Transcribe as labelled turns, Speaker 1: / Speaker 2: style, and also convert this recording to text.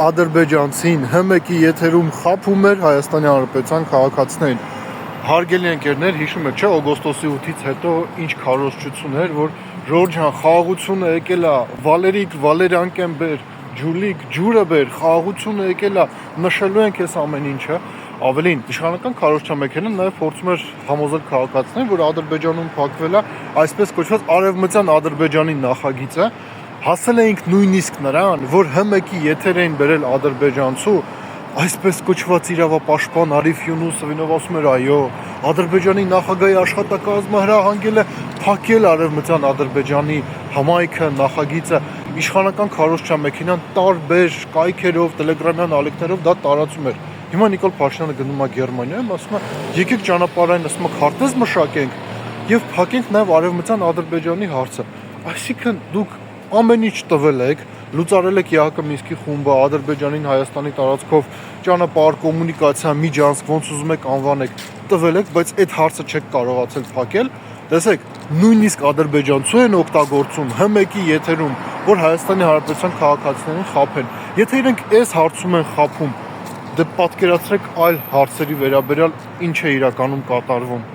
Speaker 1: ադրբեջանցին հմեկի եթերում խաբում էր Հայաստանի Հանրապետության քաղաքացիներին։ Հարգելի ընկերներ, հիշում եք, չէ, օգոստոսի 8-ից հետո ինչ քարոզչություն էր, որ Ժորժան խաղաղությունը եկել է, Վալերիկ Վալերյանկեն բեր, Ջուլիկ ջուրը բեր, խաղաղությունը եկել է, նշելու ենք այս ամեն ինչը։ Ավելին, իշխանական քարոզչության մեքենան նաև փորձում էր համոզել քաղաքացիներին, որ Ադրբեջանում փակվել է այսպես կոչված արևմտյան Ադրբեջանի նախագիծը։ Հասել էինք նույնիսկ նրան, որ հմեկի եթեր էին բերել ադրբեջանցու, այսպես կոչված իրավապաշտպան Արիֆ Յունուսովին, ով ասում էր, այո, Ադրբեջանի նախագահի աշխատակազմը հրահանգել է փակել արևմտյան Ադրբեջանի համայնքը, նախագիծը։ Իշխանական քարոզչության մեքենան տարբեր կայքերով, տելեգրամյան ալիքներով դա տարածում էր։ Հիմա Նիկոլ Փաշինյանը գնում է Գերմանիայում, ասում է, եկեք ճանապարհային, ասում է, քարտեզ մշակենք եւ փակենք նաեւ արևմտյան Ադրբեջանի հարցը։ Այսինքն դուք ամեն ինչ տվել եք, լուծարել եք ԵԱՀԿ Մինսկի խումբը, Ադրբեջանին Հայաստանի տարածքով ճանապարհ, կոմունիկացիա, միջանցք, ոնց ուզում եք անվանեք, տվել եք, բայց այդ հարցը չեք կարողացել փակել։ Տեսեք, նույնիսկ ադրբեջանցու են օգտագործում հմեկի եթերում, որ Հայաստանի Հանրապետության քաղաքացիներին խաբեն։ Եթե իրենք այս հարցում են խաբում, դե պատկերացրեք այլ հարցերի վերաբերյալ ինչ է իրականում կատարվում։